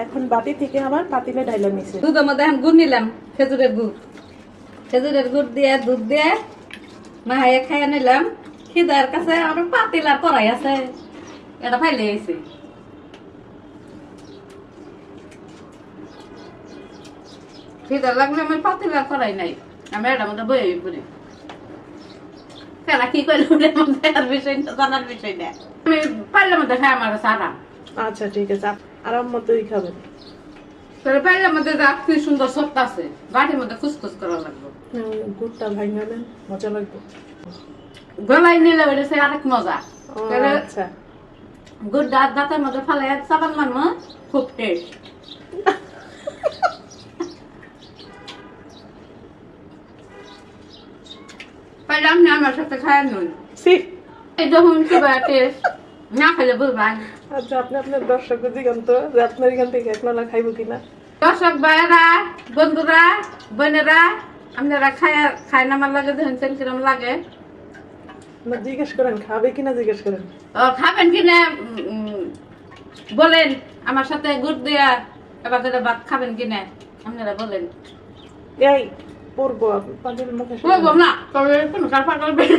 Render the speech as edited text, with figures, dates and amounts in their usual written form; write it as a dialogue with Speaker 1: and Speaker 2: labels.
Speaker 1: এখন বাটি থেকে আমার পাতিলে ঢাইলা নিছে।
Speaker 2: দুধের মধ্যে এখন গুড় নিলাম, খেজুরের গুড়। খেজুরের গুড় দিয়ে দুধ দিয়ে মাহাইয়ে খাইয়ে নিলাম। খিদার কাছে আমার পাতিলা করাই আছে, এটা ফাইলে গেছে। খিদা লাগলে আমার পাতিলা করাই নাই, আমি এটার মধ্যে বই পড়ি। কেনা কি করলাম আর বিষয় জানার বিষয় না, আমি পারলাম মধ্যে খাই আমার কাছে আরাম।
Speaker 1: আচ্ছা ঠিক আছে, আরাম মতোই খাবেন।
Speaker 2: পাইলার মধ্যে কি সুন্দর সত্তা আছে, বাটির মধ্যে খুসখুস করা লাগবে।
Speaker 1: গুড়টা ভাঙাবেন, মজা লাগবে।
Speaker 2: গলাই নিলে বেড়েছে আরেক মজা।
Speaker 1: আচ্ছা,
Speaker 2: গুড় দাঁতের মধ্যে ফালে চাপান মারমো, খুব টেস্ট। পাইলাম না আমার সাথে খায় নুন এই যখন কি টেস্ট না খেলে বুঝবাই।
Speaker 1: আচ্ছা, আপনি আপনার দর্শকদের জিজ্ঞান তো যে আপনার এখান থেকে একলা খাইব কিনা।
Speaker 2: দর্শক ভাইয়েরা, বন্ধুরা, বোনেরা, আপনারা খায় না আমার লাগে, দেখেন কিরম লাগে।
Speaker 1: জিজ্ঞেস করেন খাবে কিনা, জিজ্ঞেস করেন
Speaker 2: খাবেন কিনা বলেন, আমার সাথে গুড় দিয়া এবার ভাত খাবেন কিনা আপনারা বলেন।
Speaker 1: এই পড়বো পানির মুখে
Speaker 2: না তবে কোনো কারপা করবেন।